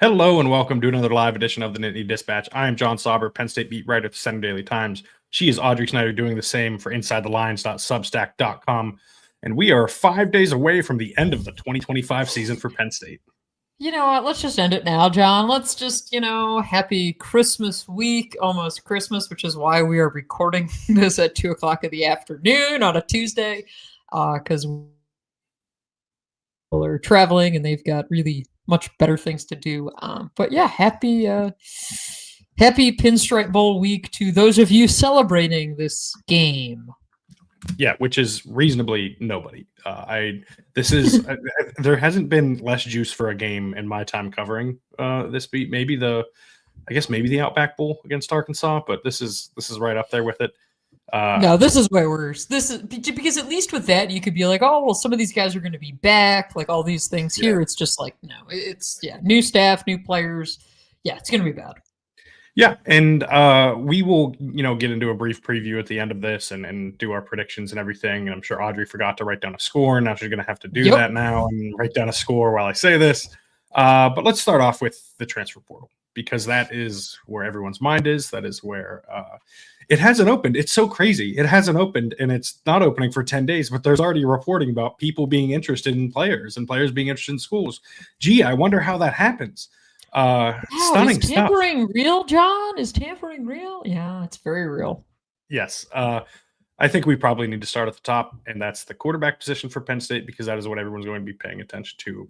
Hello and welcome to another live edition of the Nittany Dispatch. I am John Sauber, Penn State beat writer at the Center Daily Times. She is Audrey Snyder doing the same for InsideTheLions.substack.com. And we are 5 days away from the end of the 2025 season for Penn State. You know what? Let's just end it now, John. Let's just, happy Christmas week, almost Christmas, which is why we are recording this at 2 o'clock in the afternoon on a Tuesday, because people are traveling and they've got really much better things to do. But yeah, happy Pinstripe Bowl week to those of you celebrating this game. Yeah, which is reasonably nobody. There hasn't been less juice for a game in my time covering this beat. Maybe the Outback Bowl against Arkansas, but this is right up there with it. No, this is way worse. This is because at least with that you could be like, oh well, some of these guys are going to be back, like all these things. Here, it's just like it's new staff, new players. Yeah, it's going to be bad. Yeah, and we will, get into a brief preview at the end of this and do our predictions and everything. And I'm sure Audrey forgot to write down a score. Now she's going to have to do that now and write down a score while I say this. But let's start off with the transfer portal, because that is where everyone's mind is. That is where it hasn't opened. It's so crazy. It hasn't opened, and it's not opening for 10 days, but there's already reporting about people being interested in players and players being interested in schools. Gee, I wonder how that happens. Stunning is tampering stuff. Real, John? Is tampering real? Yeah, it's very real. Yes. I think we probably need to start at the top, and that's the quarterback position for Penn State, because that is what everyone's going to be paying attention to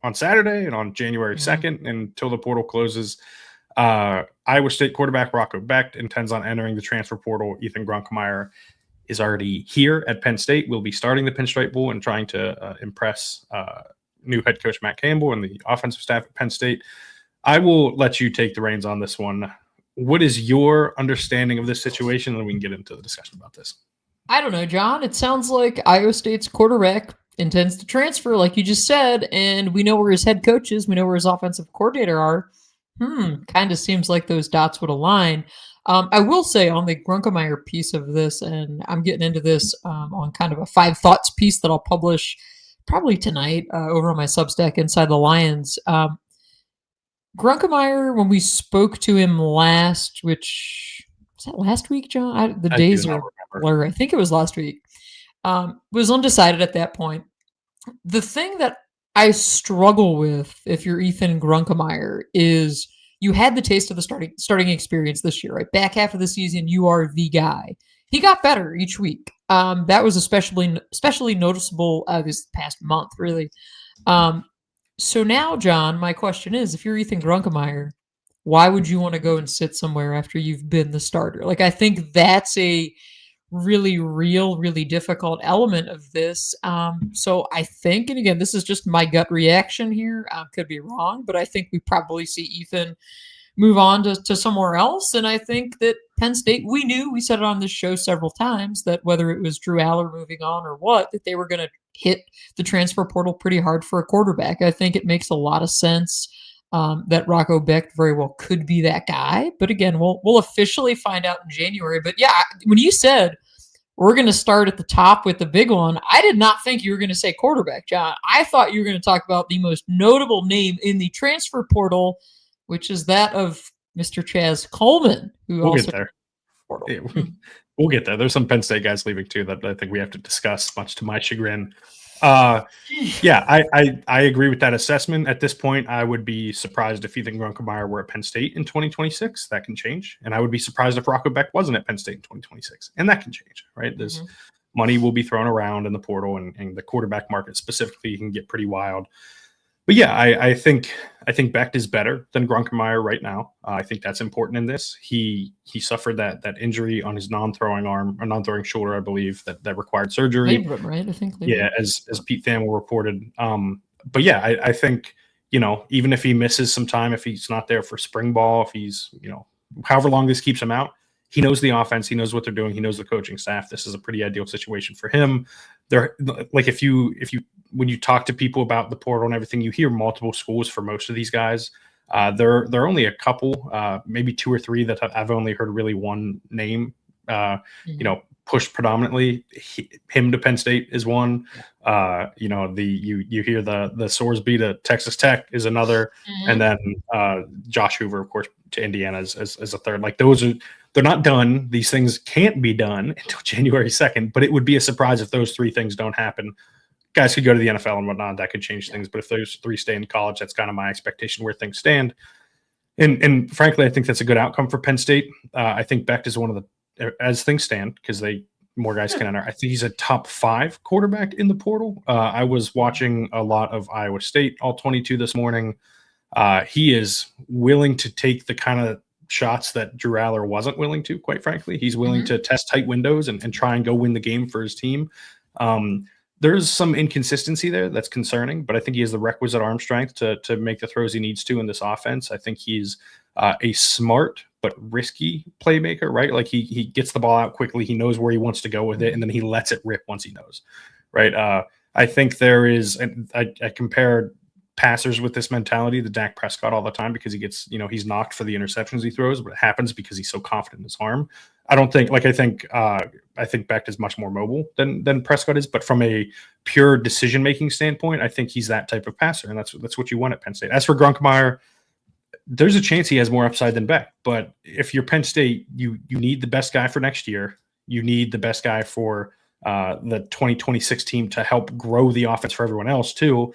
on Saturday and on January 2nd until the portal closes. Iowa State quarterback Rocco Becht intends on entering the transfer portal. Ethan Grunkemeyer is already here at Penn State. Will be starting the Pinstripe Bowl and trying to impress new head coach Matt Campbell and the offensive staff at Penn State. I will let you take the reins on this one. What is your understanding of this situation? And we can get into the discussion about this. I don't know, John. It sounds like Iowa State's quarterback intends to transfer, like you just said, and we know where his head coach is. We know where his offensive coordinator are. Kind of seems like those dots would align. I will say on the Grunkemeyer piece of this, and I'm getting into this on kind of a 5 thoughts piece that I'll publish probably tonight over on my Substack, Inside the Lions. Grunkemeyer, when we spoke to him last, which was that last week, John? The days are blur. I think it was last week. Was undecided at that point. The thing that I struggle with, if you're Ethan Grunkemeyer, is you had the taste of the starting experience this year, right? Back half of the season, you are the guy. He got better each week. That was especially noticeable this past month, really. So now, John, my question is, if you're Ethan Grunkemeyer, why would you want to go and sit somewhere after you've been the starter? Like, I think that's a really real, really difficult element of this. So I think, and again, this is just my gut reaction here, could be wrong, but I think we probably see Ethan move on to somewhere else. And I think that Penn State, we said it on this show several times, that whether it was Drew Aller moving on or what, that they were going to hit the transfer portal pretty hard for a quarterback. I think it makes a lot of sense that Rocco Becht very well could be that guy. But again, we'll officially find out in January. But yeah, when you said we're going to start at the top with the big one, I did not think you were going to say quarterback, John. I thought you were going to talk about the most notable name in the transfer portal, which is that of Mr. Chaz Coleman, who we'll get there. Yeah, we'll get there. There's some Penn State guys leaving too that I think we have to discuss, much to my chagrin. I agree with that assessment. At this point, I would be surprised if Ethan Grunkemeyer were at Penn State in 2026. That can change. And I would be surprised if Rocco Becht wasn't at Penn State in 2026. And that can change, right? There's money will be thrown around in the portal, and the quarterback market specifically can get pretty wild. But yeah, I think Becht is better than Grunkemeyer right now. I think that's important in this. He suffered that injury on his non-throwing arm or non-throwing shoulder, I believe, that required surgery. Labrum, right? I think. Yeah, as Pete Thamel reported. But yeah, I think even if he misses some time, if he's not there for spring ball, if he's however long this keeps him out, he knows the offense, he knows what they're doing, he knows the coaching staff. This is a pretty ideal situation for him. Like if you when you talk to people about the portal and everything, you hear multiple schools for most of these guys. There are only a couple, maybe 2 or 3 that I've only heard really one name. pushed predominantly. Him to Penn State is one. You hear the Sorsby to Texas Tech is another, and then Josh Hoover, of course, to Indiana as a third. Like they're not done. These things can't be done until January 2nd, but it would be a surprise if those three things don't happen. Guys could go to the NFL and whatnot. That could change things. But if those three stay in college, that's kind of my expectation where things stand. And frankly, I think that's a good outcome for Penn State. I think Becht is one of the, as things stand, because more guys can enter. I think he's a top 5 quarterback in the portal. I was watching a lot of Iowa State all 22 this morning. He is willing to take the kind of shots that Drew Aller wasn't willing to, quite frankly. He's willing to test tight windows and try and go win the game for his team. There's some inconsistency there that's concerning, but I think he has the requisite arm strength to make the throws he needs to in this offense. I think he's a smart but risky playmaker, right? Like he gets the ball out quickly. He knows where he wants to go with it, and then he lets it rip once he knows, right? I think there is, and I compare passers with this mentality to Dak Prescott all the time because he gets, he's knocked for the interceptions he throws, but it happens because he's so confident in his arm. I think Becht is much more mobile than Prescott is, but from a pure decision-making standpoint, I think he's that type of passer, and that's what you want at Penn State. As for Grunkemeyer, there's a chance he has more upside than Becht, but if you're Penn State, you need the best guy for next year. You need the best guy for the 2026 team to help grow the offense for everyone else too.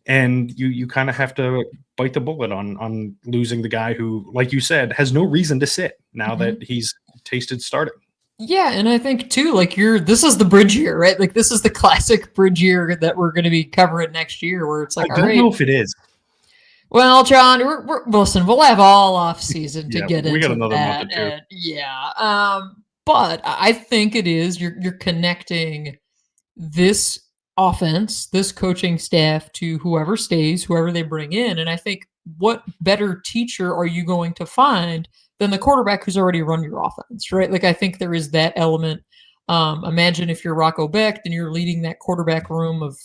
And you kind of have to bite the bullet on losing the guy who, like you said, has no reason to sit now that he's tasted starting. Yeah, and I think too, like this is the bridge year, right? Like this is the classic bridge year that we're going to be covering next year, where it's like, I don't know if it is. Well, John, listen, we'll have all off season to get into we got another that. month or two. But I think it is you're connecting this offense, this coaching staff to whoever stays, whoever they bring in. And I think what better teacher are you going to find than the quarterback who's already run your offense, right? Like I think there is that element. Imagine if you're Rocco Becht and you're leading that quarterback room of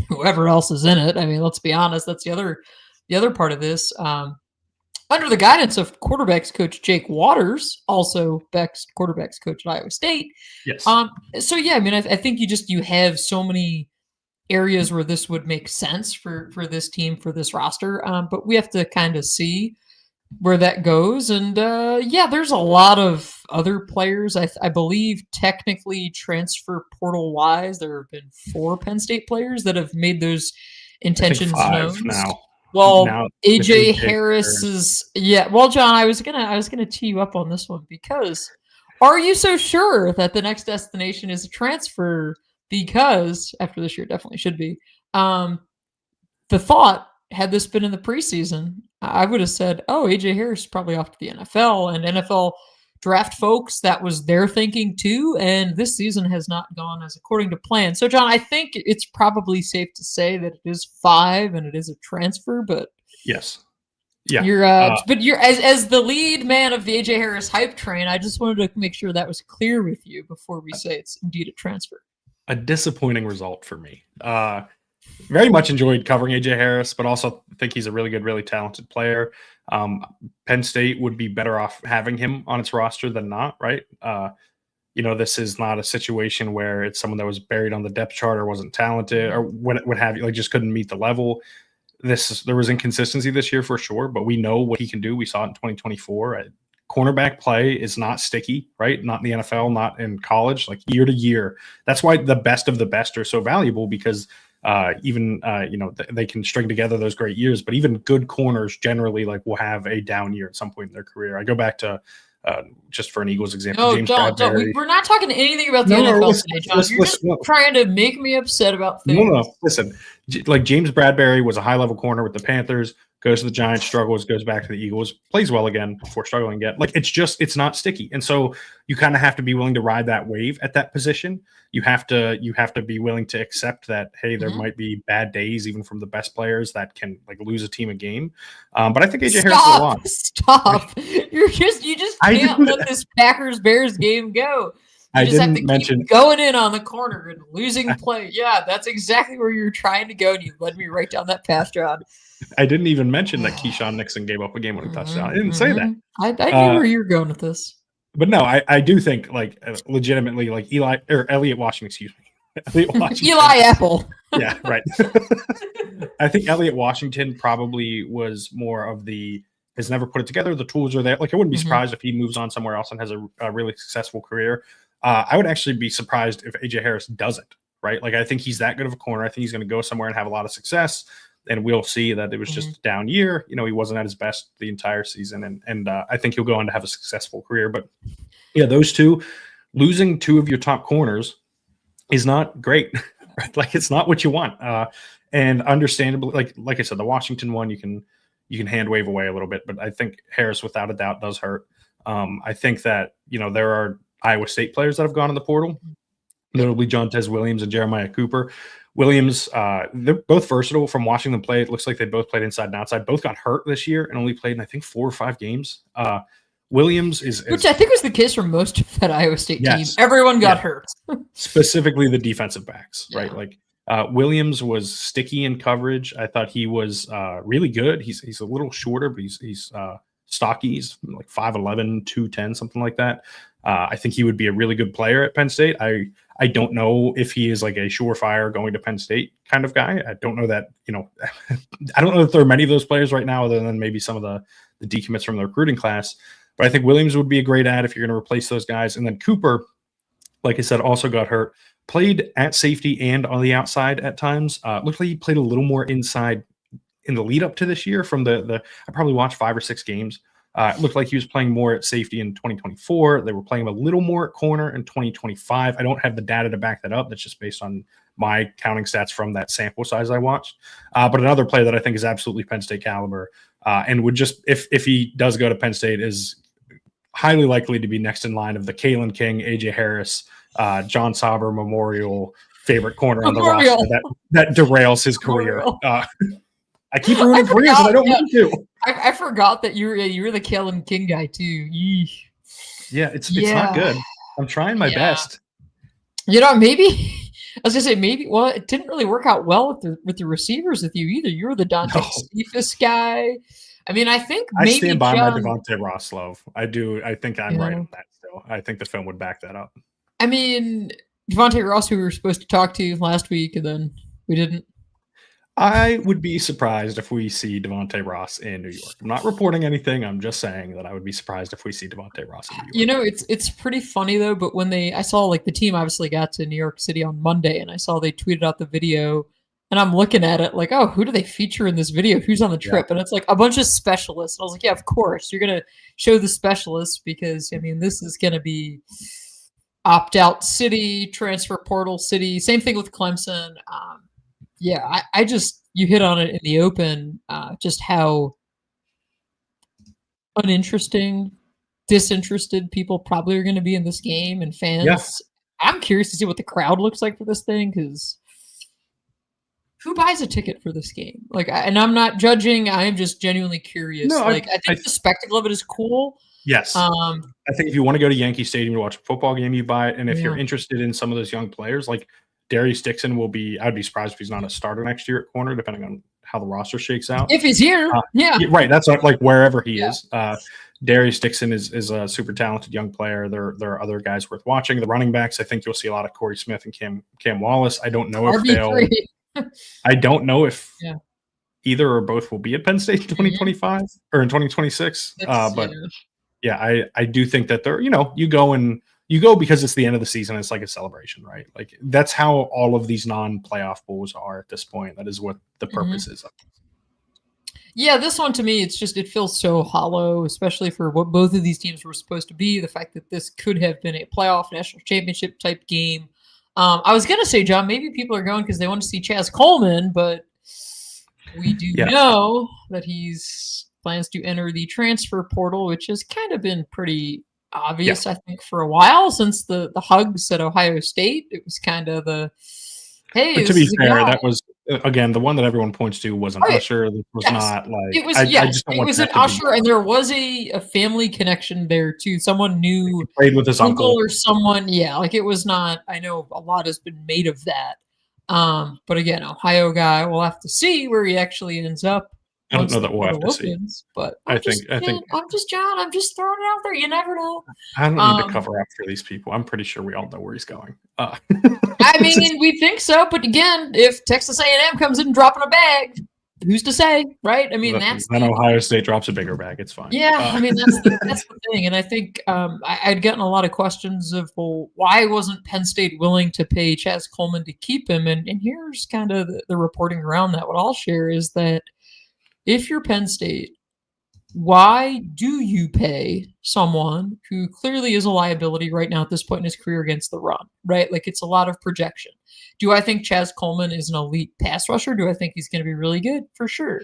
whoever else is in it. I mean, let's be honest, that's the other part of this. Under the guidance of quarterbacks coach Jake Waters, also Becht's quarterbacks coach at Iowa State. Yes. So yeah, I mean, I think you have so many areas where this would make sense for this team, for this roster. But we have to kind of see where that goes. And there's a lot of other players. I believe technically transfer portal wise, there have been 4 Penn State players that have made those intentions known. Now. Well, AJ Harris is Well, John, I was gonna tee you up on this one because are you so sure that the next destination is a transfer? Because after this year, it definitely should be. The thought, had this been in the preseason, I would have said, "Oh, AJ Harris is probably off to the NFL," and NFL draft folks, that was their thinking too. And this season has not gone as according to plan. So, John, I think it's probably safe to say that it is 5 and it is a transfer. But yes, yeah, you're as the lead man of the AJ Harris hype train. I just wanted to make sure that was clear with you before we say it's indeed a transfer. A disappointing result for me. Very much enjoyed covering AJ Harris, but also think he's a really good, really talented player. Penn State would be better off having him on its roster than not, right? This is not a situation where it's someone that was buried on the depth chart or wasn't talented or what have you, like just couldn't meet the level. There was inconsistency this year for sure, but we know what he can do. We saw it in 2024. Cornerback play is not sticky, right? Not in the NFL, not in college, like year to year. That's why the best of the best are so valuable because they can string together those great years, but even good corners generally will have a down year at some point in their career. I go back to just for an Eagles example. James Bradbury. We're not talking anything about the NFL today, John. You're just trying to make me upset about things. No. Listen, James Bradbury was a high-level corner with the Panthers, goes to the Giants, struggles, goes back to the Eagles, plays well again before struggling again. It's not sticky. And so you kind of have to be willing to ride that wave at that position. You have to be willing to accept that, hey, there might be bad days even from the best players that can lose a team a game. But I think AJ Harris is a lot. Stop. You just can't let this Packers-Bears game go. You just have to keep going in on the corner and losing play. Yeah, that's exactly where you're trying to go, and you led me right down that path, John. I didn't even mention that Keyshawn Nixon gave up a game-winning touchdown. I didn't say that. I knew where you were going with this. But no, I do think like legitimately like Elliot Washington, excuse me. Elliot Washington. Eli Apple. Yeah, right. I think Elliot Washington probably was more of has never put it together. The tools are there. Like I wouldn't be surprised if he moves on somewhere else and has a really successful career. I would actually be surprised if AJ Harris doesn't, right? Like I think he's that good of a corner. I think he's going to go somewhere and have a lot of success. And we'll see that it was just a down year. You know, he wasn't at his best the entire season. And I think he'll go on to have a successful career. But yeah, those two, losing two of your top corners is not great. Right? Like it's not what you want. And understandably, like I said, the Washington one, you can hand wave away a little bit, but I think Harris, without a doubt, does hurt. I think that, you know, there are Iowa State players that have gone in the portal, notably Jontez Williams and Jeremiah Cooper. Williams, they're both versatile. From watching them play, it looks like they both played inside and outside. Both got hurt this year and only played in, I think, 4 or 5 games. Williams is which I think was the case for most of that Iowa State team. Everyone got hurt. Specifically the defensive backs, right? Like Williams was sticky in coverage. I thought he was really good. He's a little shorter, but he's stocky. He's like 5'11", 210, something like that. I think he would be a really good player at Penn State. I don't know if he is like a surefire going to Penn State kind of guy. I don't know that, you know, I don't know if there are many of those players right now other than maybe some of the decommits from the recruiting class. But I think Williams would be a great add if you're going to replace those guys. And then Cooper, like I said, also got hurt. Played at safety and on the outside at times. Looked like he played a little more inside in the lead up to this year. From I probably watched 5 or 6 games. It looked like he was playing more at safety in 2024. They were playing him a little more at corner in 2025. I don't have the data to back that up. That's just based on my counting stats from that sample size I watched. But another player that I think is absolutely Penn State caliber and would just, if he does go to Penn State, is highly likely to be next in line of the Kalen King, AJ Harris, John Sauber Memorial favorite corner on the roster that derails his career. I keep ruining careers and I don't mean to. I forgot that you were the Kalen King guy too. Yeesh. Yeah, it's not good. I'm trying my best. You know, maybe I was gonna say maybe. Well, it didn't really work out well with the receivers with you either. You were the Dante Cephas guy. I mean, I think maybe I stand by my Devontae Ross love. I do. I think I'm right on that still. I think the film would back that up. I mean, Devontae Ross, who we were supposed to talk to last week, and then we didn't. I would be surprised if we see Devontae Ross in New York. I'm not reporting anything. I'm just saying that I would be surprised if we see Devontae Ross in New York. You know, it's pretty funny though. But when I saw like the team obviously got to New York City on Monday, and I saw they tweeted out the video, and I'm looking at it like, oh, who do they feature in this video? Who's on the trip? And it's like a bunch of specialists. And I was like, yeah, of course you're gonna show the specialists because I mean this is gonna be opt-out city, transfer portal city. Same thing with Clemson. Yeah, I just, you hit on it in the open, just how uninteresting, disinterested people probably are going to be in this game and fans. Yeah. I'm curious to see what the crowd looks like for this thing because who buys a ticket for this game? Like, and I'm not judging. I am just genuinely curious. No, I think the spectacle of it is cool. Yes. I think if you want to go to Yankee Stadium to watch a football game, you buy it. And if you're interested in some of those young players, like Darius Dixon will be, I'd be surprised if he's not a starter next year at corner, depending on how the roster shakes out. If he's here, right. That's like wherever he is. Darius Dixon is a super talented young player. There are other guys worth watching. The running backs, I think you'll see a lot of Corey Smith and Cam Wallace. I don't know if either or both will be at Penn State in 2025 or in 2026. I do think that they're, you go because it's the end of the season. It's like a celebration, right? Like that's how all of these non-playoff bowls are at this point. That is what the purpose is. Yeah, this one to me, it feels so hollow, especially for what both of these teams were supposed to be. The fact that this could have been a playoff national championship type game. I was going to say, John, maybe people are going because they want to see Chaz Coleman, but we do know that he's plans to enter the transfer portal, which has kind of been pretty obvious, I think, for a while since the hugs at Ohio State. It was kind of the, hey, but to be fair, that was, again, the one that everyone points to was an usher. It was not like, it was, it was an usher, and there was a family connection there too. Someone knew, he played with his uncle or someone. Yeah, like it was not, I know a lot has been made of that. But again, Ohio guy, we'll have to see where he actually ends up. I don't know that we'll have to see. But I'm just John. I'm just throwing it out there. You never know. I don't need to cover up for these people. I'm pretty sure we all know where he's going. I mean, we think so, but again, if Texas A&M comes in dropping a bag, who's to say, right? I mean, then Ohio State drops a bigger bag. It's fine. Yeah, I mean, that's the thing. And I think I'd gotten a lot of questions of, well, why wasn't Penn State willing to pay Chaz Coleman to keep him? And here's kind of the reporting around that. What I'll share is that if you're Penn State, why do you pay someone who clearly is a liability right now at this point in his career against the run, right? Like, it's a lot of projection. Do I think Chaz Coleman is an elite pass rusher? Do I think he's going to be really good? For sure.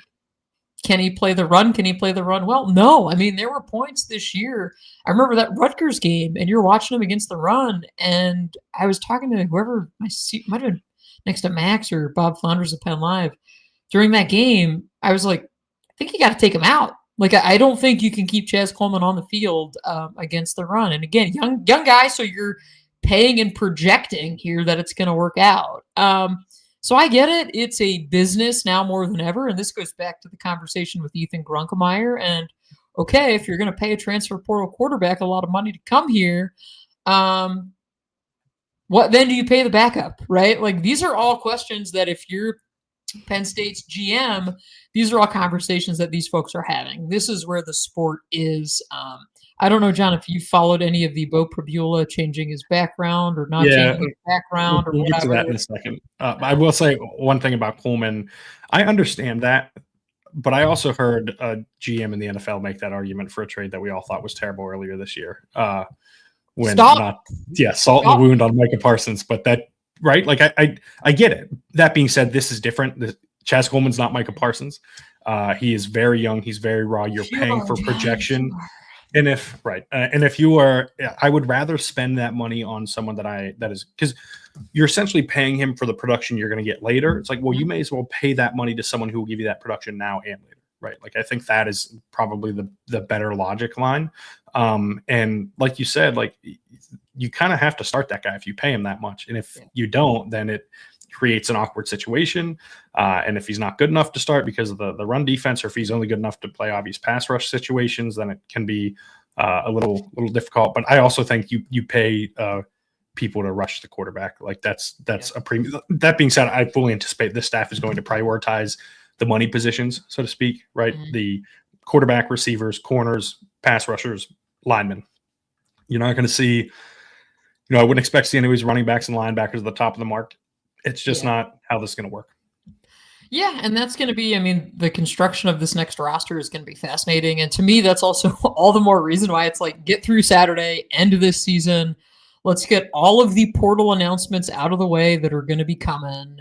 Can he play the run? Can he play the run well? No. I mean, there were points this year. I remember that Rutgers game, and you're watching him against the run, and I was talking to whoever my seat might have been next to Max or Bob Flanders at Penn Live. During that game, I was like, I think you got to take him out. Like, I don't think you can keep Chaz Coleman on the field against the run. And again, young guy, so you're paying and projecting here that it's going to work out. So I get it. It's a business now more than ever. And this goes back to the conversation with Ethan Grunkemeyer. And okay, if you're going to pay a transfer portal quarterback a lot of money to come here, what then do you pay the backup, right? Like, these are all questions that if you're Penn State's GM, these are all conversations that these folks are having. This is where the sport is. I don't know, John, if you followed any of the Bo Prabula changing his background or not changing his background or we'll whatever. Get to that in a second. I will say one thing about Coleman. I understand that, but I also heard a GM in the NFL make that argument for a trade that we all thought was terrible earlier this year. Salt in the wound on Micah Parsons, but that, right? Like, I get it. That being said, this is different. Chaz Coleman's not Micah Parsons. He is very young. He's very raw. You're paying for projection. And if you are, I would rather spend that money on someone that is, because you're essentially paying him for the production you're going to get later. It's like, well, you may as well pay that money to someone who will give you that production now and later, right? Like, I think that is probably the better logic line. And like you said, like, you kind of have to start that guy if you pay him that much. And if you don't, then it creates an awkward situation. And if he's not good enough to start because of the run defense, or if he's only good enough to play obvious pass rush situations, then it can be a little difficult. But I also think you pay people to rush the quarterback. Like, that's a premium. That being said, I fully anticipate this staff is going to prioritize the money positions, so to speak, right? Mm-hmm. The quarterback, receivers, corners, pass rushers, linemen. You're not going to see, I wouldn't expect to see anyways running backs and linebackers at the top of the market. It's just not how this is going to work. Yeah, and that's going to be, I mean, the construction of this next roster is going to be fascinating. And to me, that's also all the more reason why it's like, get through Saturday, end of this season. Let's get all of the portal announcements out of the way that are going to be coming.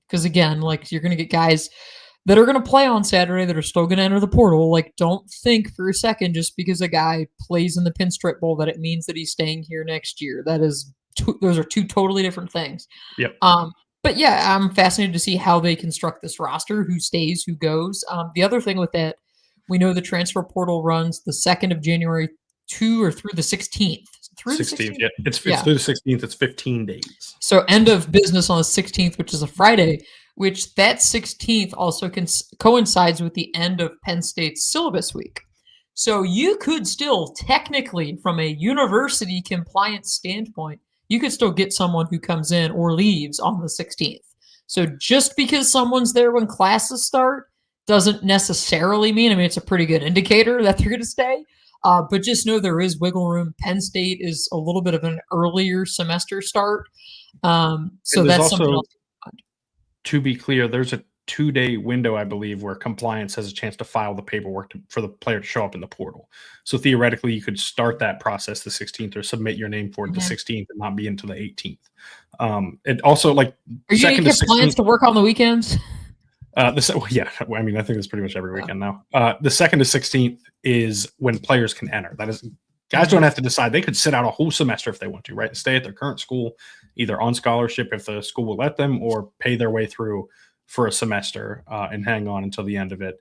Because again, like, you're going to get guys that are going to play on Saturday that are still going to enter the portal. Like, don't think for a second just because a guy plays in the Pinstripe Bowl that it means that he's staying here next year. Those are two totally different things. Yep. But yeah, I'm fascinated to see how they construct this roster, who stays, who goes. The other thing with that, we know the transfer portal runs the 2nd of January through the 16th. Through 16th, yeah. It's through the 16th. It's 15 days. So end of business on the 16th, which is a Friday, which that 16th also coincides with the end of Penn State's syllabus week. So you could still technically, from a university compliance standpoint, you could still get someone who comes in or leaves on the 16th. So just because someone's there when classes start doesn't necessarily mean, I mean, it's a pretty good indicator that they're going to stay. But just know there is wiggle room. Penn State is a little bit of an earlier semester start. So that's something else. To be clear, there's a 2-day window, I believe, where compliance has a chance to file the paperwork for the player to show up in the portal. So theoretically, you could start that process the 16th or submit your name for it the 16th and not be until the 18th. It also, like, are you going to get plans to work on the weekends? Yeah, I mean, I think it's pretty much every weekend now. The 2nd to 16th is when players can enter. That is, guys don't have to decide. They could sit out a whole semester if they want to, right? Stay at their current school, either on scholarship if the school will let them, or pay their way through for a semester and hang on until the end of it.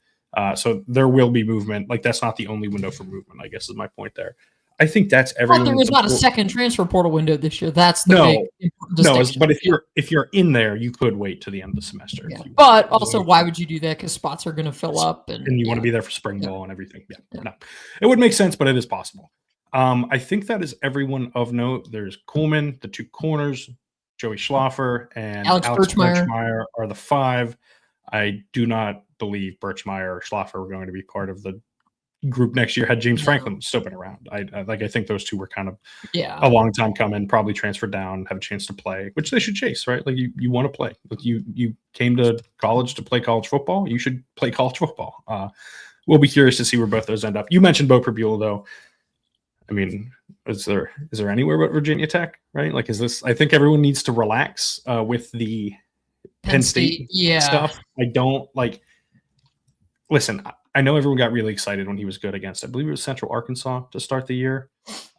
So there will be movement. Like, that's not the only window for movement, I guess is my point there. I think that's everyone. But there was not a second transfer portal window this year. That's the big important distinction. But if you're in there, you could wait to the end of the semester. Yeah. But also, why would you do that? Because spots are going to fill up, and you want to be there for spring ball and everything. No, it would make sense, but it is possible. I think that is everyone of note. There's Coleman, the 2 corners, Joey Schlaffer, and Alex Birchmeier are the 5. I do not believe Birchmeier or Schlaffer were going to be part of the group next year had James Franklin still been around. I think those 2 were kind of a long time coming, probably transferred down, have a chance to play, which they should chase, right? Like you want to play. Like you came to college to play college football. You should play college football. We'll be curious to see where both those end up. You mentioned Bo Prabula, though. I mean, is there anywhere but Virginia Tech, right? Like, is this? I think everyone needs to relax with the Penn State stuff. I don't like. Listen, I know everyone got really excited when he was good against, I believe it was Central Arkansas to start the year,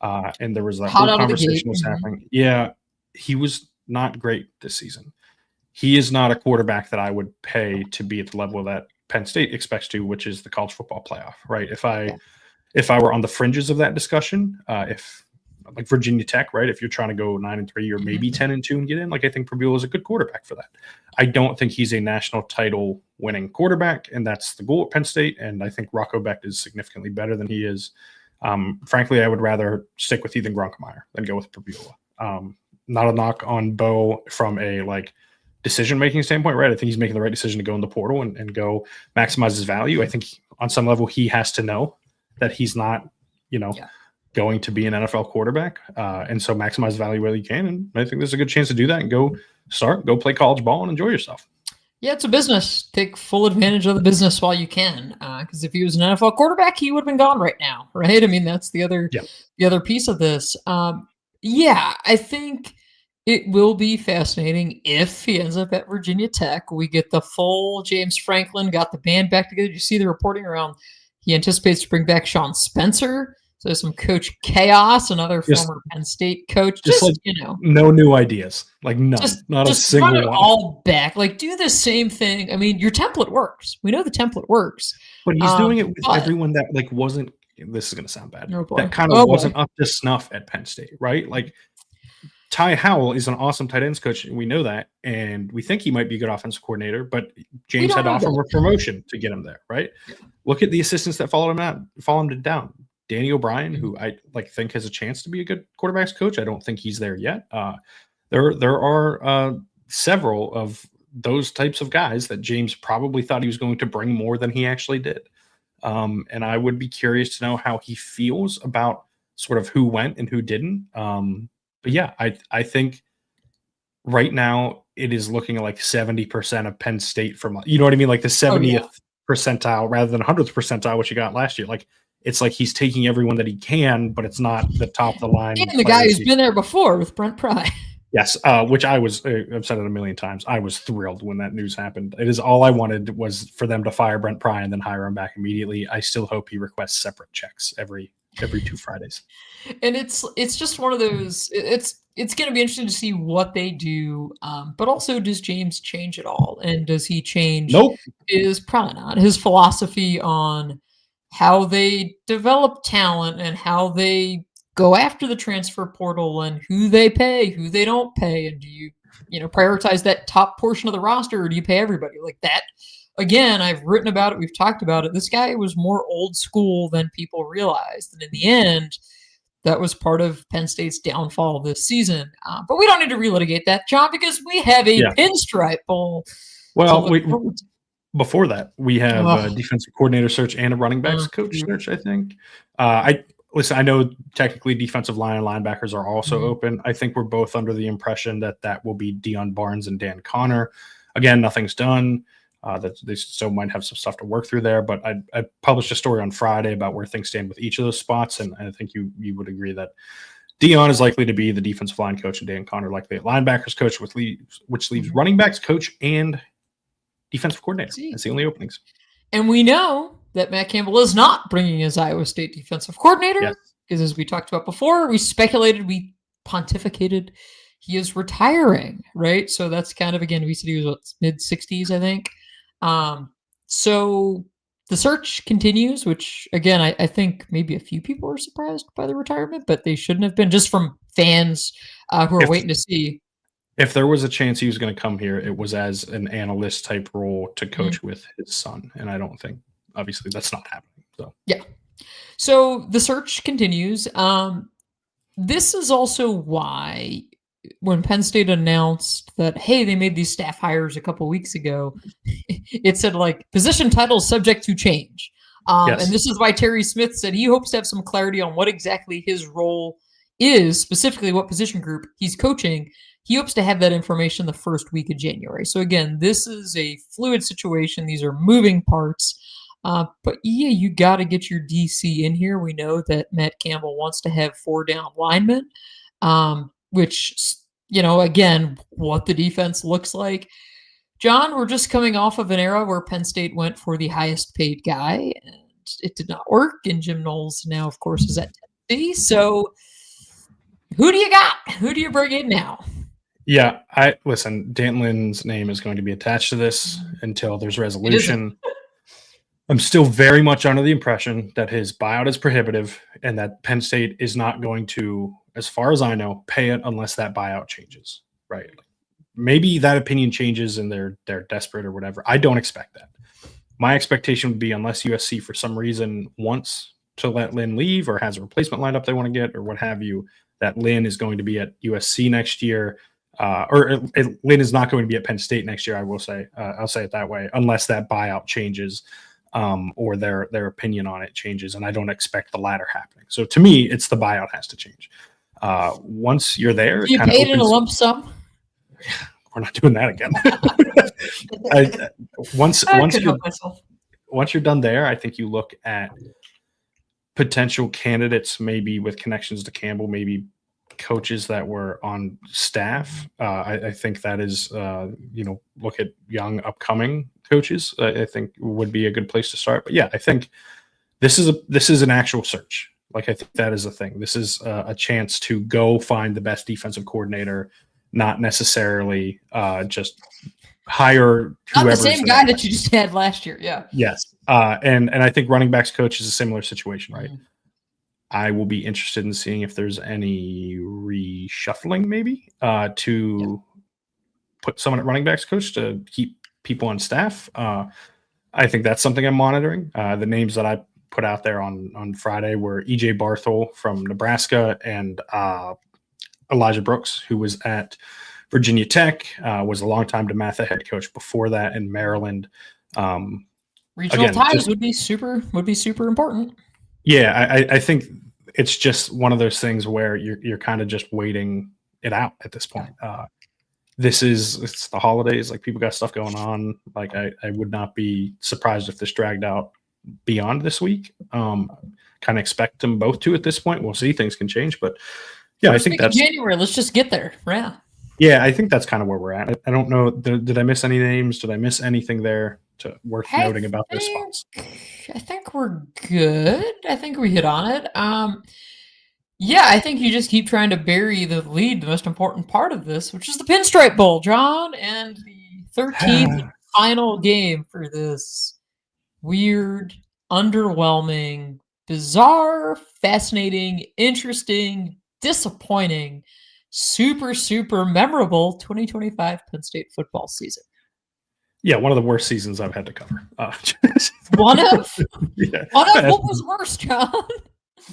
and there was that whole conversation was happening. Yeah, he was not great this season. He is not a quarterback that I would pay to be at the level that Penn State expects to, which is the college football playoff, right? If I were on the fringes of that discussion, if like Virginia Tech, right? If you're trying to go 9-3 or maybe 10-2 and get in, like I think Prabula is a good quarterback for that. I don't think he's a national title winning quarterback, and that's the goal at Penn State. And I think Rocco Becht is significantly better than he is. Frankly, I would rather stick with Ethan Grunkemeyer than go with Prabula. Not a knock on Bo from a decision-making standpoint, right? I think he's making the right decision to go in the portal and go maximize his value. I think on some level he has to know that he's not, going to be an NFL quarterback. And so maximize value where you can. And I think there's a good chance to do that and go play college ball and enjoy yourself. Yeah, it's a business. Take full advantage of the business while you can. Because if he was an NFL quarterback, he would have been gone right now, right? I mean, that's the other piece of this. I think it will be fascinating if he ends up at Virginia Tech. We get the full James Franklin, got the band back together. You see the reporting around he anticipates to bring back Sean Spencer. So there's some coach chaos, another former Penn State coach. No new ideas. Like none. Not a single run it one. all back. Like do the same thing. I mean, your template works. We know the template works. But he's doing it with everyone that wasn't. This is going to sound bad. That kind of wasn't up to snuff at Penn State, right? Like Ty Howell is an awesome tight ends coach, and we know that, and we think he might be a good offensive coordinator. But James had to offer him a promotion to get him there, right? Yeah. Look at the assistants that followed him down. Danny O'Brien, who I think has a chance to be a good quarterbacks coach. I don't think he's there yet. There are several of those types of guys that James probably thought he was going to bring more than he actually did. And I would be curious to know how he feels about sort of who went and who didn't. But yeah, I think right now it is looking like 70% of Penn State from, you know what I mean? Like the 70th percentile rather than 100th percentile, which you got last year. Like, it's like he's taking everyone that he can, but it's not the top of the line. And the guy who's been there before with Brent Pry. Yes, which I've said it a million times. I was thrilled when that news happened. It is all I wanted was for them to fire Brent Pry and then hire him back immediately. I still hope he requests separate checks every 2 Fridays. And it's just one of those. It's going to be interesting to see what they do. But also, does James change at all? And does he change? Nope. Is probably not his philosophy on how they develop talent and how they go after the transfer portal and who they pay, who they don't pay. And do you prioritize that top portion of the roster, or do you pay everybody like that? Again, I've written about it. We've talked about it. This guy was more old school than people realized. And in the end, that was part of Penn State's downfall this season. But we don't need to relitigate that, John, because we have a Pinstripe Bowl. Well, before that, we have a defensive coordinator search and a running backs coach search, I think. I know technically defensive line and linebackers are also open. I think we're both under the impression that will be Deion Barnes and Dan Connor. Again, nothing's done. That they still might have some stuff to work through there. But I published a story on Friday about where things stand with each of those spots, and I think you would agree that Deion is likely to be the defensive line coach and Dan Connor likely a linebackers coach, which leaves running backs coach and defensive coordinator. That's the only openings. And we know that Matt Campbell is not bringing his Iowa State defensive coordinator because, as we talked about before, we speculated, we pontificated, he is retiring, right? So that's kind of, again, we said he was mid-60s, I think. So the search continues, which again, I think maybe a few people are surprised by the retirement, but they shouldn't have been, just from fans who are waiting to see. If there was a chance he was going to come here, it was as an analyst type role to coach with his son. And I don't think, obviously, that's not happening. So yeah. So the search continues. This is also why when Penn State announced that, hey, they made these staff hires a couple weeks ago, it said like position titles subject to change. Yes. And this is why Terry Smith said he hopes to have some clarity on what exactly his role is, specifically what position group he's coaching. He hopes to have that information the first week of January. So again, this is a fluid situation. These are moving parts. But yeah, you got to get your DC in here. We know that Matt Campbell wants to have 4 down linemen, which, again, what the defense looks like. John, we're just coming off of an era where Penn State went for the highest paid guy, and it did not work. And Jim Knowles now, of course, is at Tennessee. So who do you got? Who do you bring in now? Yeah, listen, Dantlin's name is going to be attached to this until there's resolution. I'm still very much under the impression that his buyout is prohibitive and that Penn State is not going to, as far as I know, pay it unless that buyout changes, right? Maybe that opinion changes and they're desperate or whatever. I don't expect that. My expectation would be, unless USC for some reason wants to let Lynn leave or has a replacement lined up they want to get or what have you, that Lynn is going to be at USC next year. Lynn is not going to be at Penn State next year, I will say. I'll say it that way, unless that buyout changes or their opinion on it changes, and I don't expect the latter happening. So to me, it's the buyout has to change. Once you're there, you paid in a lump sum. We're not doing that again. Once you're done there, I think you look at potential candidates, maybe with connections to Campbell, maybe coaches that were on staff. I think that is, look at young upcoming coaches. I think would be a good place to start. But yeah, I think this is an actual search. Like, I think that is a thing. This is a chance to go find the best defensive coordinator, not necessarily just hire whoever. Not the same guy that you just had last year. Yeah. Yes. And I think running backs coach is a similar situation, right? Mm-hmm. I will be interested in seeing if there's any reshuffling maybe to put someone at running backs coach to keep people on staff. I think that's something I'm monitoring. The names that I put out there on Friday were EJ Barthol from Nebraska and Elijah Brooks, who was at Virginia Tech, was a longtime DeMatha head coach before that in Maryland. Regional ties would be super important. Yeah, I think it's just one of those things where you're kind of just waiting it out at this point. It's the holidays, like people got stuff going on. Like I would not be surprised if this dragged out beyond this week. Kind of expect them both to at this point. We'll see, things can change, but yeah, I think that's January. Let's just get there. Yeah, I think that's kind of where we're at. I don't know. Did I miss any names? Did I miss anything there worth noting about those spots? I think we're good. I think we hit on it. Yeah, I think you just keep trying to bury the lead, the most important part of this, which is the Pinstripe Bowl, John, and the 13th final game for this weird, underwhelming, bizarre, fascinating, interesting, disappointing, super, super memorable 2025 Penn State football season. Yeah, one of the worst seasons I've had to cover. One of? What was worse, John?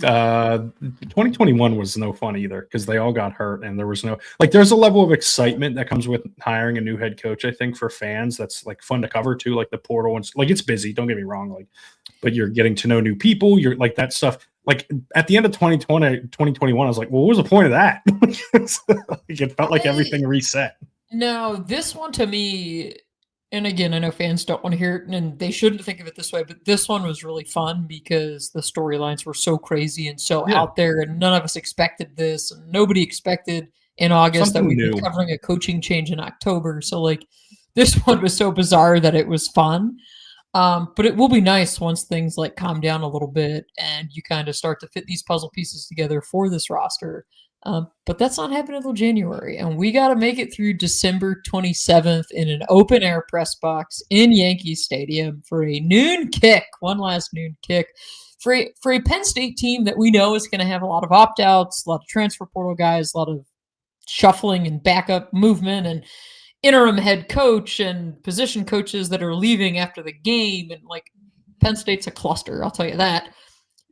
2021 was no fun either because they all got hurt and there was there's a level of excitement that comes with hiring a new head coach. I think for fans, that's like fun to cover too, like the portal and like it's busy. Don't get me wrong, but you're getting to know new people. You're like that stuff. Like at the end of 2021, I was like, well, what was the point of that? It felt like everything reset. No, this one to me. And again, I know fans don't want to hear it, and they shouldn't think of it this way, but this one was really fun because the storylines were so crazy and so out there, and none of us expected this, and nobody expected in August that we'd be covering a coaching change in October. So, this one was so bizarre that it was fun. But it will be nice once things, calm down a little bit and you kind of start to fit these puzzle pieces together for this roster But that's not happening until January. And we got to make it through December 27th in an open air press box in Yankee Stadium for a noon kick, one last noon kick for a Penn State team that we know is going to have a lot of opt-outs, a lot of transfer portal guys, a lot of shuffling and backup movement and interim head coach and position coaches that are leaving after the game. And like Penn State's a cluster, I'll tell you that.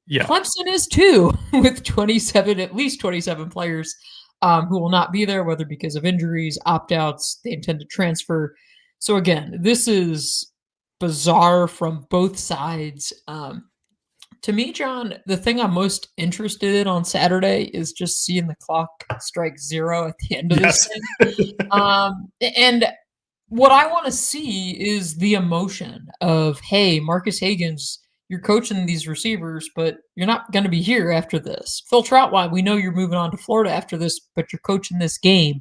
Yeah. Clemson is too, with at least 27 players who will not be there, whether because of injuries, opt-outs, they intend to transfer. So again, this is bizarre from both sides. To me, John, the thing I'm most interested in on Saturday is just seeing the clock strike 0 at the end of this thing. And what I want to see is the emotion of, hey, Marcus Hagans, you're coaching these receivers, but you're not going to be here after this. Phil Troutwine, we know you're moving on to Florida after this, but you're coaching this game.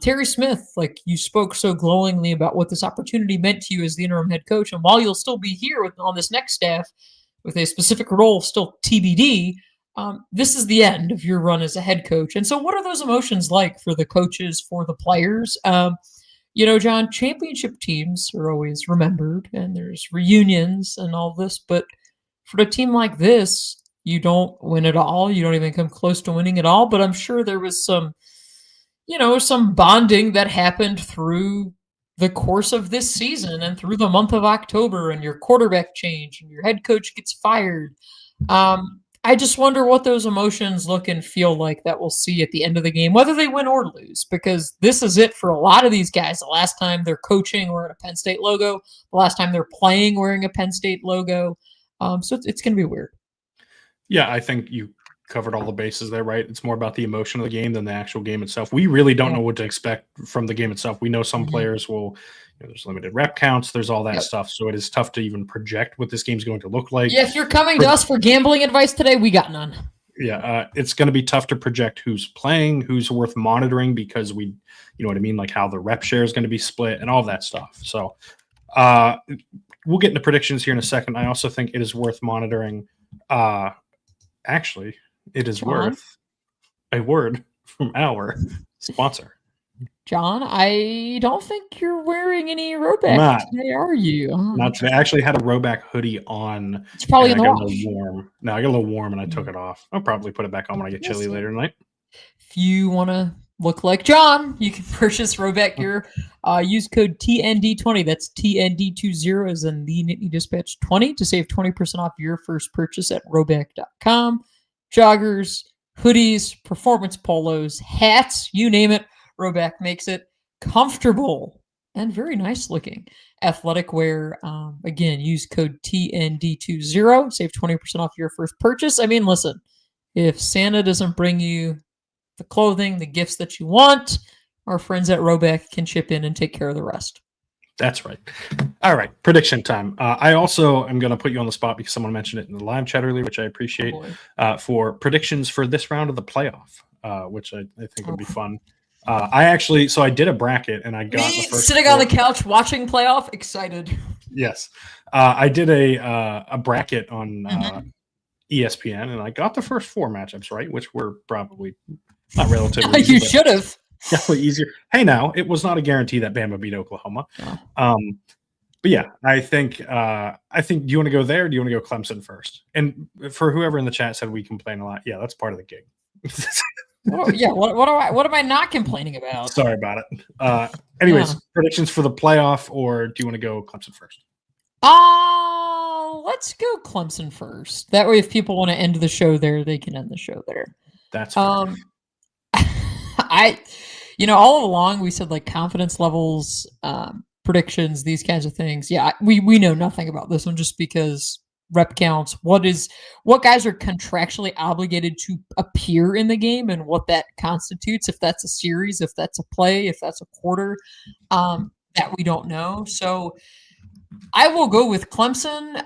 Terry Smith, like you spoke so glowingly about what this opportunity meant to you as the interim head coach. And while you'll still be here on this next staff with a specific role still TBD, this is the end of your run as a head coach. And so what are those emotions like for the coaches, for the players? John, championship teams are always remembered and there's reunions and all this, but for a team like this, you don't win it all. You don't even come close to winning it all, but I'm sure there was some bonding that happened through the course of this season and through the month of October, and your quarterback change and your head coach gets fired. I just wonder what those emotions look and feel like that we'll see at the end of the game, whether they win or lose, because this is it for a lot of these guys. The last time they're coaching wearing a Penn State logo, the last time they're playing wearing a Penn State logo. So it's going to be weird. Yeah, I think you covered all the bases there, right? It's more about the emotion of the game than the actual game itself. We really don't know what to expect from the game itself. We know some players will, there's limited rep counts, there's all that stuff. So it is tough to even project what this game's going to look like. Yeah, if you're coming to us for gambling advice today, we got none. Yeah, it's going to be tough to project who's playing, who's worth monitoring, because we, you know what I mean, like how the rep share is going to be split and all that stuff. So we'll get into predictions here in a second. I also think it is worth monitoring. Actually, it is worth a word from our sponsor. John, I don't think you're wearing any Roback today, are you? Not today. I actually had a Roback hoodie on. It's probably in the wash. Warm. No, I got a little warm and I took it off. I'll probably put it back on when I get chilly later tonight. If you want to look like John, you can purchase Roback gear. Use code TND20. That's TND20 as in the Nittany Dispatch 20 to save 20% off your first purchase at roback.com. Joggers, hoodies, performance polos, hats, you name it. Roback makes it comfortable and very nice looking athletic wear. Again, use code TND20, save 20% off your first purchase. I mean, listen, if Santa doesn't bring you the clothing, the gifts that you want, our friends at Roback can chip in and take care of the rest. That's right. All right, prediction time. I also am going to put you on the spot because someone mentioned it in the live chat earlier, which I appreciate, for predictions for this round of the playoff, which I think would be fun. I did a bracket and I got the first sitting on the couch watching playoff, excited. Yes. I did a bracket on ESPN and I got the first 4 matchups right, which were probably not relatively you should have. Definitely easier. Hey, now it was not a guarantee that Bama beat Oklahoma. But yeah, I think do you want to go there or do you want to go Clemson first? And for whoever in the chat said we complain a lot, yeah, that's part of the gig. What am I not complaining about? Sorry about it. Anyways, predictions for the playoff, or do you want to go Clemson first? Let's go Clemson first. That way, if people want to end the show there, they can end the show there. That's all along we said like confidence levels, predictions, these kinds of things. Yeah, we know nothing about this one just because rep counts, what guys are contractually obligated to appear in the game and what that constitutes, if that's a series, if that's a play, if that's a quarter, that we don't know. So I will go with Clemson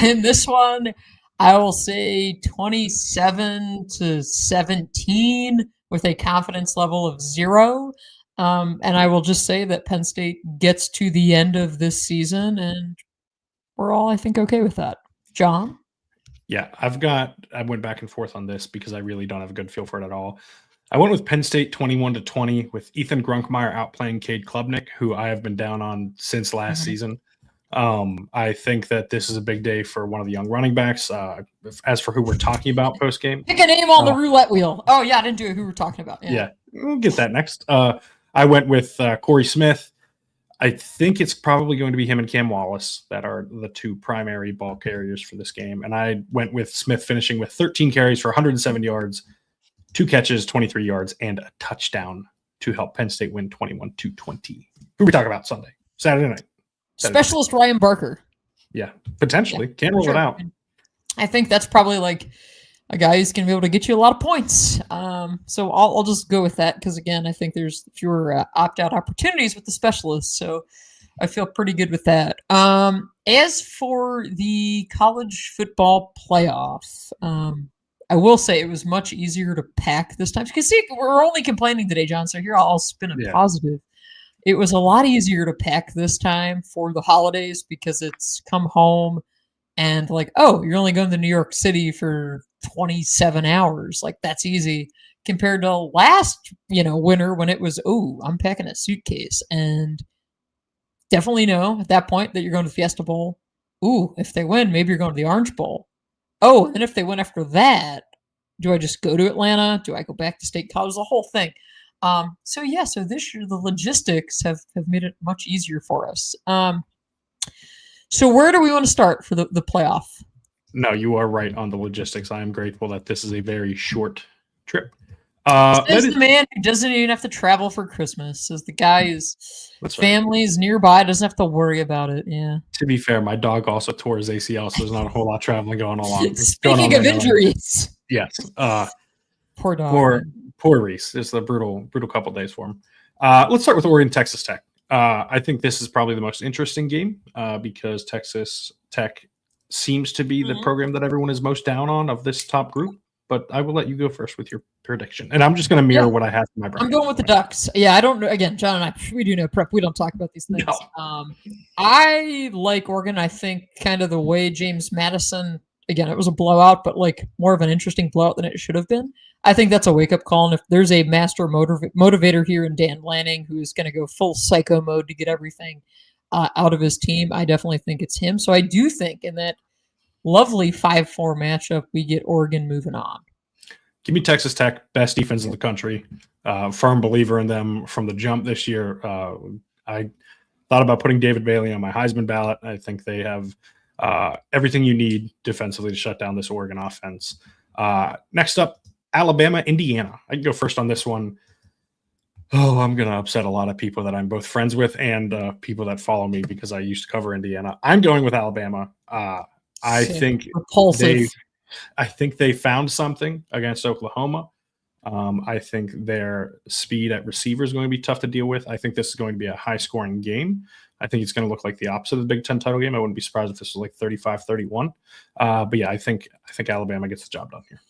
in this one. I will say 27-17 with a confidence level of 0. And I will just say that Penn State gets to the end of this season and we're all, I think, okay with that. John? Yeah, I went back and forth on this because I really don't have a good feel for it at all. I went with Penn State 21-20 with Ethan Grunkemeyer outplaying Cade Klubnik, who I have been down on since last season. I think that this is a big day for one of the young running backs. As for who we're talking about post game, pick a name on the roulette wheel. Oh yeah, I didn't do who we're talking about. Yeah, we'll get that next. I went with Corey Smith. I think it's probably going to be him and Cam Wallace that are the two primary ball carriers for this game. And I went with Smith finishing with 13 carries for 107 yards, 2 catches, 23 yards, and a touchdown to help Penn State win 21-20. Who are we talking about Saturday night? Specialist Ryan Barker. Yeah, potentially. Can't rule it out. I think that's probably like a guy who's going to be able to get you a lot of points. So I'll just go with that because, again, I think there's fewer opt-out opportunities with the specialists. So I feel pretty good with that. As for the college football playoff, I will say it was much easier to pack this time. Because, see, we're only complaining today, John, so here I'll spin a positive. It was a lot easier to pack this time for the holidays because it's come home and like, oh, you're only going to New York City for 27 hours. Like, that's easy compared to last, winter when it was, oh, I'm packing a suitcase. And definitely know at that point that you're going to the Fiesta Bowl. Ooh, if they win, maybe you're going to the Orange Bowl. Oh, and then if they win after that, do I just go to Atlanta? Do I go back to State College? The whole thing. So this year the logistics have made it much easier for us. So where do we want to start for the playoff? No, you are right on the logistics. I am grateful that this is a very short trip. Says the man who doesn't even have to travel for Christmas. Says the guy whose family is nearby, doesn't have to worry about it. Yeah. To be fair, my dog also tore his ACL, so there's not a whole lot of traveling going along. Speaking of injuries. Yes. Poor dog. Poor Reese. It's a brutal couple days for him. Let's start with Oregon, Texas Tech. I think this is probably the most interesting game because Texas Tech seems to be the program that everyone is most down on of this top group. But I will let you go first with your prediction. And I'm just going to mirror what I have in my brain. I'm going with the Ducks. Yeah, I don't know. Again, John and I, we do no prep. We don't talk about these things. No. I like Oregon. I think kind of the way James Madison, again, it was a blowout, but like more of an interesting blowout than it should have been. I think that's a wake-up call. And if there's a master motivator here in Dan Lanning who's going to go full psycho mode to get everything out of his team, I definitely think it's him. So I do think in that lovely 5-4 matchup, we get Oregon moving on. Give me Texas Tech, best defense in the country. Firm believer in them from the jump this year. I thought about putting David Bailey on my Heisman ballot. I think they have everything you need defensively to shut down this Oregon offense. Next up, Alabama, Indiana. I can go first on this one. Oh, I'm going to upset a lot of people that I'm both friends with and people that follow me because I used to cover Indiana. I'm going with Alabama. I think they found something against Oklahoma. I think their speed at receiver is going to be tough to deal with. I think this is going to be a high-scoring game. I think it's going to look like the opposite of the Big Ten title game. I wouldn't be surprised if this was like 35-31. But yeah, I think Alabama gets the job done here.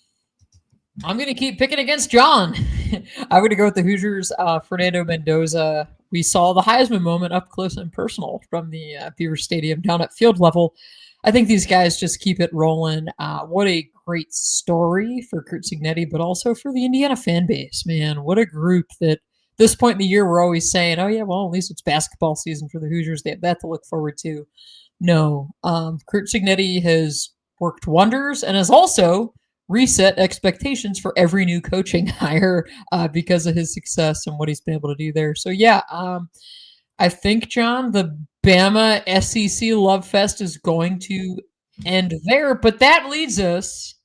I'm going to keep picking against John. I'm going to go with the Hoosiers. Fernando Mendoza. We saw the Heisman moment up close and personal from the Beaver Stadium down at field level. I think these guys just keep it rolling. What a great story for Curt Cignetti, but also for the Indiana fan base, man. What a group that this point in the year we're always saying, oh, yeah, well, at least it's basketball season for the Hoosiers. They have that to look forward to. No, Curt Cignetti has worked wonders and has also reset expectations for every new coaching hire because of his success and what he's been able to do there. So, yeah, I think, John, the Bama SEC Love Fest is going to end there, but that leads us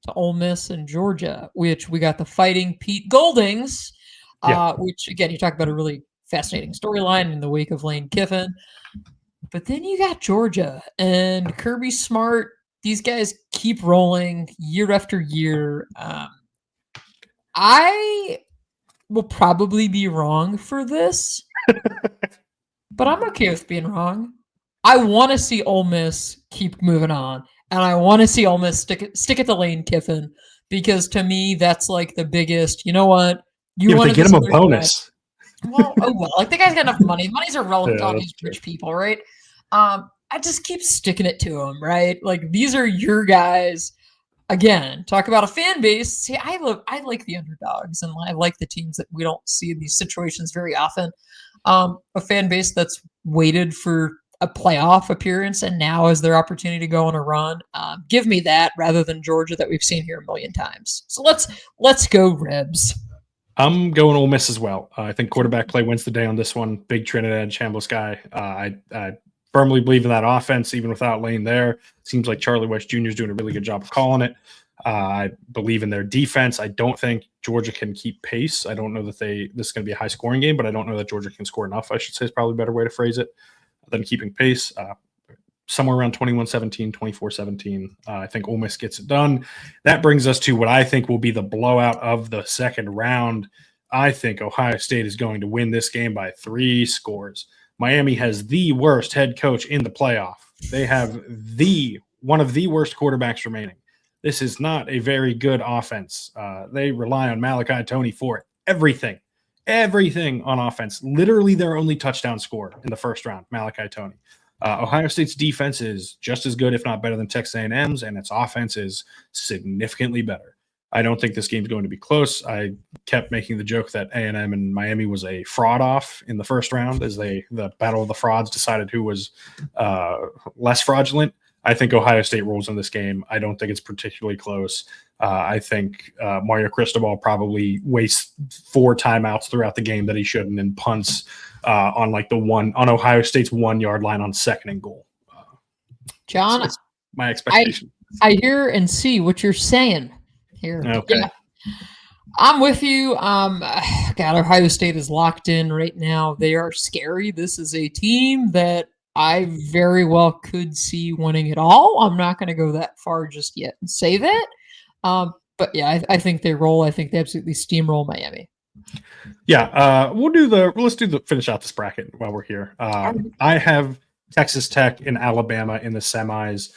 to Ole Miss and Georgia, which we got the Fighting Pete Goldings, which, again, you talk about a really fascinating storyline in the wake of Lane Kiffin. But then you got Georgia and Kirby Smart. These guys keep rolling year after year. I will probably be wrong for this, but I'm okay with being wrong. I want to see Ole Miss keep moving on, and I want to see Ole Miss stick it to Lane Kiffin because to me that's like the biggest. You know what? You want to get him a bonus. Well, like the guy's got enough money. Money's irrelevant to all these rich people, right? I I just keep sticking it to them, right? Like, these are your guys. Again, talk about a fan base. See, I like the underdogs, and I like the teams that we don't see in these situations very often. A fan base that's waited for a playoff appearance and now is their opportunity to go on a run. Give me that rather than Georgia that we've seen here a million times. So let's go Rebs. I'm going Ole Miss as well. I think quarterback play wins the day on this one. Big Trinidad Chambliss guy. I firmly believe in that offense, even without Lane there. Seems like Charlie West Jr. is doing a really good job of calling it. I believe in their defense. I don't think Georgia can keep pace. I don't know that this is going to be a high-scoring game, but I don't know that Georgia can score enough, I should say is probably a better way to phrase it, than keeping pace. Somewhere around 21-17, 24-17. I think Ole Miss gets it done. That brings us to what I think will be the blowout of the second round. I think Ohio State is going to win this game by 3 scores. Miami has the worst head coach in the playoff. They have one of the worst quarterbacks remaining. This is not a very good offense. They rely on Malachi Toney for everything on offense. Literally their only touchdown score in the first round, Malachi Toney. Ohio State's defense is just as good, if not better, than Texas A&M's, and its offense is significantly better. I don't think this game is going to be close. I kept making the joke that A&M and Miami was a fraud off in the first round as the battle of the frauds decided who was less fraudulent. I think Ohio State rolls in this game. I don't think it's particularly close. I think Mario Cristobal probably wastes 4 timeouts throughout the game that he shouldn't and punts on Ohio State's 1 yard line on 2nd and goal. John, it's my expectation. I hear and see what you're saying here. Okay. Yeah. I'm with you. God, Ohio State is locked in right now. They are scary. This is a team that I very well could see winning it all. I'm not going to go that far just yet and say that. But yeah, I think they roll. I think they absolutely steamroll Miami. Yeah, let's finish out this bracket while we're here. I have Texas Tech and Alabama in the semis.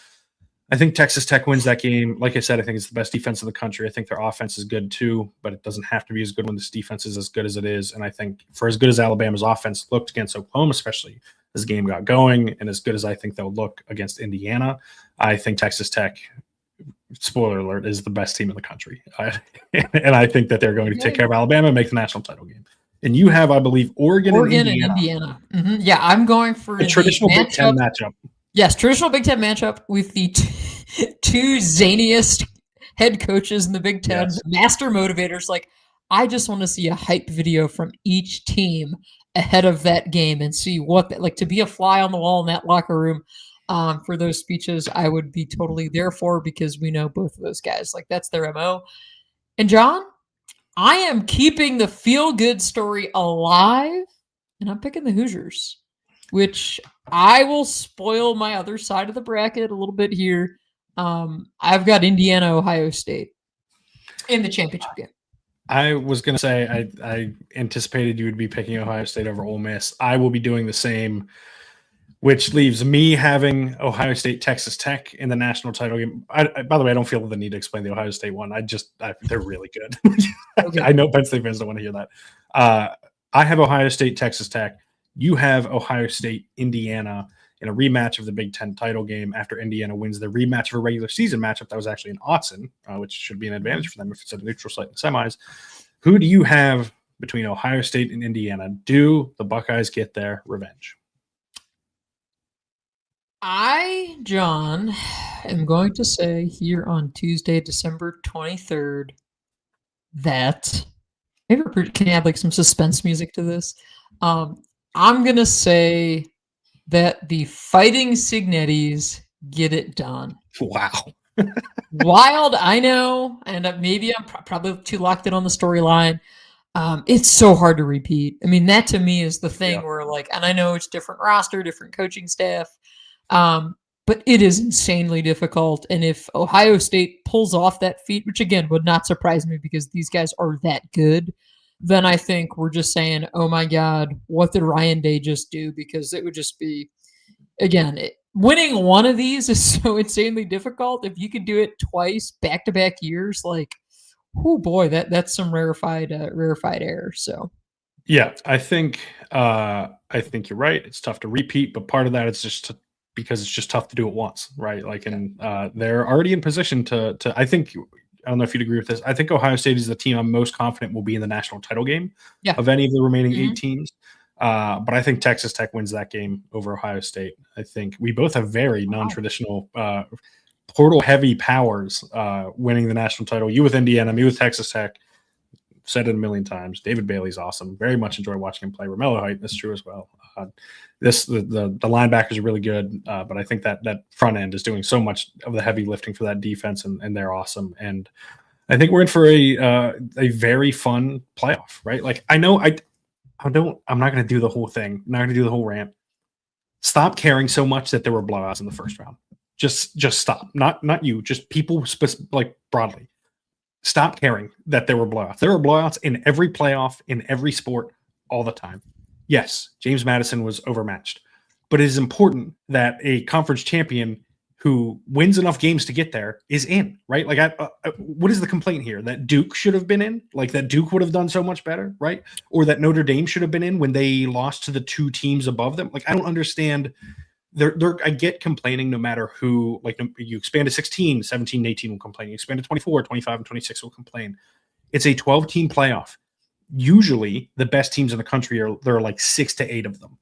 I think Texas Tech wins that game. Like I said, I think it's the best defense in the country. I think their offense is good too, but it doesn't have to be as good when this defense is as good as it is. And I think for as good as Alabama's offense looked against Oklahoma, especially as the game got going, and as good as I think they'll look against Indiana, I think Texas Tech, spoiler alert, is the best team in the country. And I think that they're going to take care of Alabama and make the national title game. And you have, I believe, Oregon and Indiana. Mm-hmm. Yeah, I'm going for a traditional Big Ten matchup. Yes, traditional Big Ten matchup with the two zaniest head coaches in the Big Ten, yes. Master motivators. Like, I just want to see a hype video from each team ahead of that game and see to be a fly on the wall in that locker room for those speeches. I would be totally there for, because we know both of those guys. Like, that's their MO. And John, I am keeping the feel-good story alive, and I'm picking the Hoosiers, which I will spoil my other side of the bracket a little bit here. I've got Indiana, Ohio State in the championship game. I was going to say I anticipated you would be picking Ohio State over Ole Miss. I will be doing the same, which leaves me having Ohio State, Texas Tech in the national title game. By the way, I don't feel the need to explain the Ohio State one. They're really good. Okay. I know Penn State fans don't want to hear that. I have Ohio State, Texas Tech. You have Ohio State, Indiana in a rematch of the Big Ten title game after Indiana wins the rematch of a regular season matchup that was actually in Autzen, which should be an advantage for them if it's at a neutral site in the semis. Who do you have between Ohio State and Indiana? Do the Buckeyes get their revenge? I, John, am going to say here on Tuesday, December 23rd, that maybe we can add like some suspense music to this. I'm going to say that the Fighting Signettis get it done. Wow. Wild, I know, and maybe I'm probably too locked in on the storyline. It's so hard to repeat. I mean, that to me is the thing where, like, and I know it's different roster, different coaching staff, but it is insanely difficult. And if Ohio State pulls off that feat, which again would not surprise me because these guys are that good, then I think we're just saying, oh my God, what did Ryan Day just do? Because it would just be, again, winning one of these is so insanely difficult. If you could do it twice, back-to-back years, like, oh boy, that's some rarefied air. So, yeah, I think you're right. It's tough to repeat, but part of that is just because it's just tough to do it once, right? Like, and they're already in position to. I think, I don't know if you'd agree with this. I think Ohio State is the team I'm most confident will be in the national title game of any of the remaining 8 teams. But I think Texas Tech wins that game over Ohio State. I think we both have very non-traditional portal-heavy powers winning the national title. You with Indiana, me with Texas Tech. Said it a million times. David Bailey's awesome. Very much enjoy watching him play. Romello Height, that's true as well. The linebackers are really good, but I think that front end is doing so much of the heavy lifting for that defense, and they're awesome. And I think we're in for a very fun playoff, right? Like, I know I'm not going to do the whole thing. I'm not going to do the whole rant. Stop caring so much that there were blowouts in the first round. Just stop. Not you. Just people, like broadly. Stop caring that there were blowouts. There were blowouts in every playoff, in every sport, all the time. Yes, James Madison was overmatched, but it is important that a conference champion who wins enough games to get there is in, right? Like, what is the complaint here? That Duke should have been in? Like, that Duke would have done so much better, right? Or that Notre Dame should have been in when they lost to the 2 teams above them? Like, I don't understand. I get complaining no matter who. Like, you expand to 16, 17, 18 will complain. You expand to 24, 25, and 26 will complain. It's a 12-team playoff. Usually, the best teams in the country there are like 6 to 8 of them.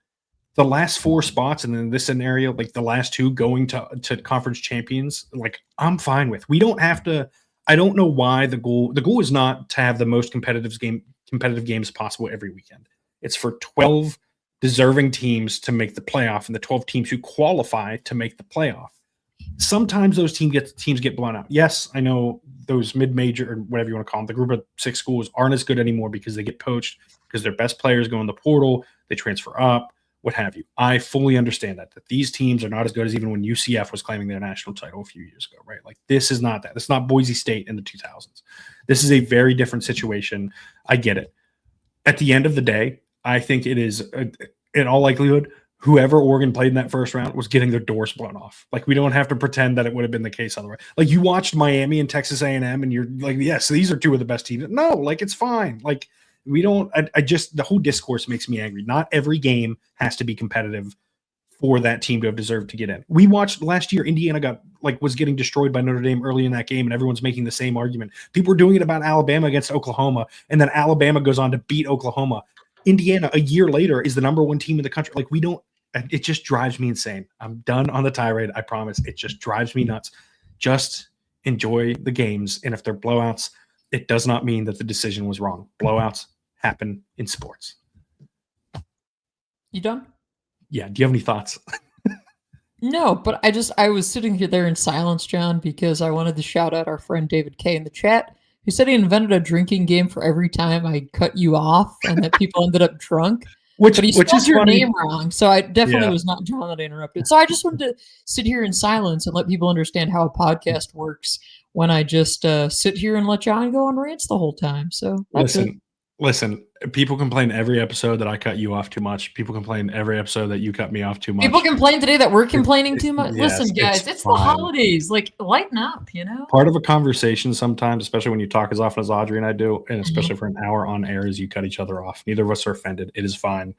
The last 4 spots, and in this scenario, like the last 2 going to conference champions, like, I'm fine with. We don't have to. I don't know why the goal is not to have the most competitive games possible every weekend. It's for 12 deserving teams to make the playoff and the 12 teams who qualify to make the playoff. Sometimes those teams get blown out. Yes, I know those mid-major, or whatever you want to call them, the group of 6 schools aren't as good anymore because they get poached, because their best players go in the portal, they transfer up, what have you. I fully understand that these teams are not as good as even when UCF was claiming their national title a few years ago, right? Like, this is not that. This is not Boise State in the 2000s. This is a very different situation. I get it. At the end of the day, I think it is, in all likelihood, whoever Oregon played in that first round was getting their doors blown off. Like, we don't have to pretend that it would have been the case otherwise. Like, you watched Miami and Texas A&M, and you're like, yes, these are 2 of the best teams. No, like, it's fine. Like, we don't. I just, the whole discourse makes me angry. Not every game has to be competitive for that team to have deserved to get in. We watched last year, Indiana was getting destroyed by Notre Dame early in that game, and everyone's making the same argument. People were doing it about Alabama against Oklahoma, and then Alabama goes on to beat Oklahoma. Indiana, a year later, is the number 1 team in the country. Like, we don't. It just drives me insane. I'm done on the tirade. I promise. It just drives me nuts. Just enjoy the games. And if they're blowouts, it does not mean that the decision was wrong. Blowouts happen in sports. You done? Yeah. Do you have any thoughts? No, but I was sitting here there in silence, John, because I wanted to shout out our friend David K in the chat, who said he invented a drinking game for every time I cut you off and that people ended up drunk. But he spelled your name wrong, so I definitely was not John that I interrupted. So I just wanted to sit here in silence and let people understand how a podcast works when I just sit here and let John go on rants the whole time. So listen, people complain every episode that I cut you off too much. People complain every episode that you cut me off too much. People complain today that we're complaining too much. Yes, listen, guys, it's the holidays. Like, lighten up, you know? Part of a conversation sometimes, especially when you talk as often as Audrey and I do, and especially for an hour on air, is you cut each other off. Neither of us are offended. It is fine.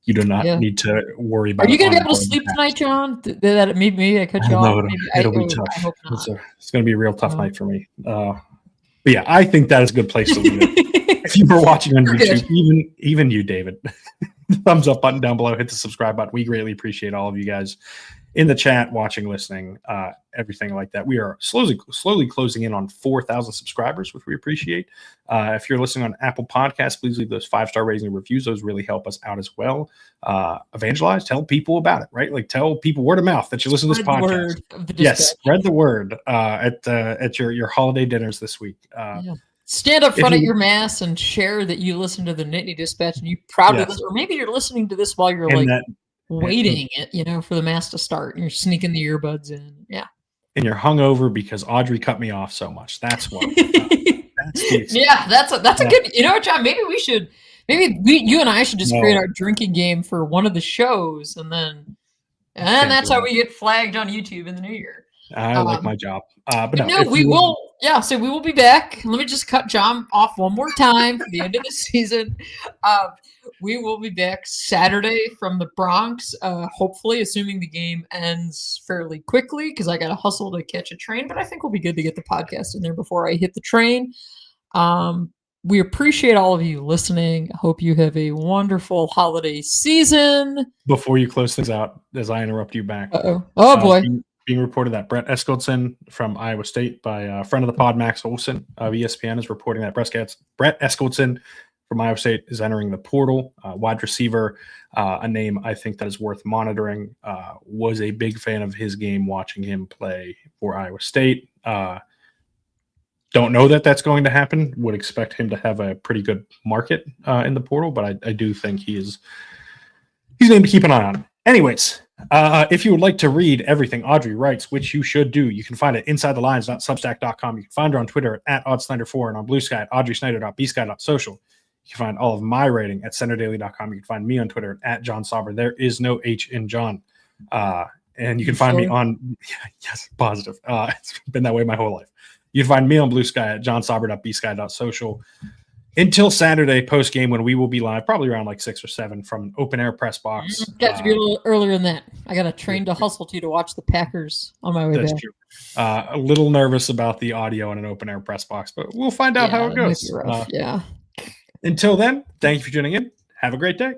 You do not need to worry about it. Are you going to be able to sleep tonight, John? That maybe I cut you off? It'll be tough. I hope not. It's going to be a real tough night for me. But yeah, I think that is a good place to leave it. If you were watching on YouTube, even you, David, thumbs up button down below, hit the subscribe button. We greatly appreciate all of you guys in the chat, watching, listening, everything like that. We are slowly closing in on 4,000 subscribers, which we appreciate. If you're listening on Apple Podcasts, please leave those 5-star ratings and reviews. Those really help us out as well. Evangelize, tell people about it, right? Like, tell people word of mouth that you listen to this podcast. Yes, spread the word at your holiday dinners this week. Stand up front at your mass and share that you listen to the Nittany Dispatch, and you proudly listen, or maybe you're listening to this while you're waiting for the mass to start, and you're sneaking the earbuds in. Yeah. And you're hungover because Audrey cut me off so much. That's why. That's a good. You know what, John? Maybe you and I should just create our drinking game for one of the shows, and that's how we get flagged on YouTube in the new year. I like my job. But we will. Yeah, so we will be back. Let me just cut John off one more time for the end of the season. We will be back Saturday from the Bronx, hopefully, assuming the game ends fairly quickly, because I got to hustle to catch a train, but I think we'll be good to get the podcast in there before I hit the train. We appreciate all of you listening. I hope you have a wonderful holiday season. Before you close things out, as I interrupt you back. Oh, boy. Being reported that Brett Eskildsen from Iowa State by a friend of the pod, Max Olson of ESPN, is reporting that Brett Eskildsen from Iowa State is entering the portal. Wide receiver, a name I think that is worth monitoring. Was a big fan of his game watching him play for Iowa State. Don't know that that's going to happen. Would expect him to have a pretty good market in the portal, but I do think he's going to keep an eye on him. Anyways, if you would like to read everything Audrey writes, which you should do, you can find it insidethelines.substack.com. You can find her on Twitter at AudSnyder4 and on Blue Sky at AudreySnyder.bsky.social. You can find all of my writing at CenterDaily.com. You can find me on Twitter at John Sauber. There is no H in John. And you can find me on, yes, positive. It's been that way my whole life. You can find me on Blue Sky at johnsauber.bsky.social. Until Saturday post game, when we will be live, probably around like 6 or 7 from an open air press box. Got to be a little earlier than that. I got a train to hustle to watch the Packers on my way back. That's true. A little nervous about the audio in an open air press box, but we'll find out how it goes. Yeah. Until then, thank you for tuning in. Have a great day.